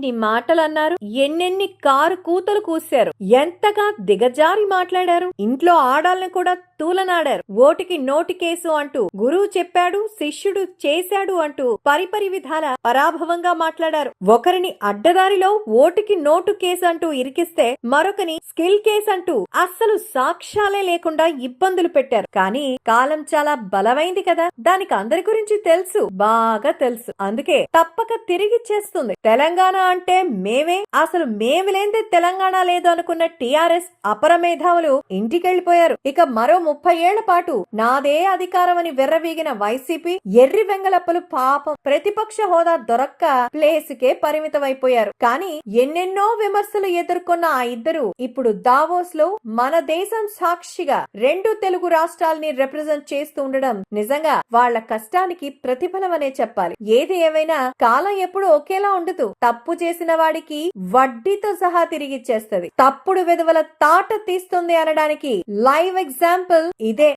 ఎన్నెన్ని మాటలన్నారు, ఎన్నెన్ని కారు కూతలు కూశారు, ఎంతగా దిగజారి మాట్లాడారు. ఇంట్లో ఆడాలను కూడా తూలనాడారు. ఓటికి నోటి కేసు అంటూ గురువు చెప్పాడు, శిష్యుడు చేశాడు అంటూ పరిపరి విధాల పరాభవంగా మాట్లాడారు. ఒకరిని అడ్డదారిలో ఓటికి నోటు కేసు అంటూ ఇరికిస్తే మరొకని స్కిల్ కేసు అంటూ అస్సలు సాక్ష్యాలే లేకుండా ఇబ్బందులు పెట్టారు. కానీ కాలం చాలా బలమైంది కదా, దానికి అందరి గురించి తెలుసు, బాగా తెలుసు. అందుకే తప్పక తిరిగి చేస్తుంది. తెలంగాణ అంటే మేమే, అసలు మేము లేనిదే తెలంగాణ లేదు అనుకున్న టిఆర్ఎస్ అపర మేధావులు ఇంటికెళ్లిపోయారు. ఇక మరో 30 ఏళ్ల పాటు నాదే అధికారం అని వెర్రవీగిన వైసీపీ ఎర్రి వెంగళప్పలు పాపం ప్రతిపక్ష హోదా దొరక్క ప్లేసుకే పరిమితమైపోయారు. కానీ ఎన్నెన్నో విమర్శలు ఎదుర్కొన్న ఆ ఇద్దరు ఇప్పుడు దావోస్ లో మన దేశం సాక్షిగా 2 తెలుగు రాష్ట్రాలని రిప్రజెంట్ చేస్తూ ఉండడం నిజంగా వాళ్ల కష్టానికి ప్రతిఫలమనే చెప్పాలి. ఏది ఏమైనా కాలం ఎప్పుడు ఒకేలా ఉండదు. తప్పు చేసిన వాడికి వడ్డీతో సహా తిరిగిచ్చేస్తది. తప్పుడు విధవల తాట తీస్తుంది అనడానికి లైవ్ ఎగ్జాంపుల్ ఇదే.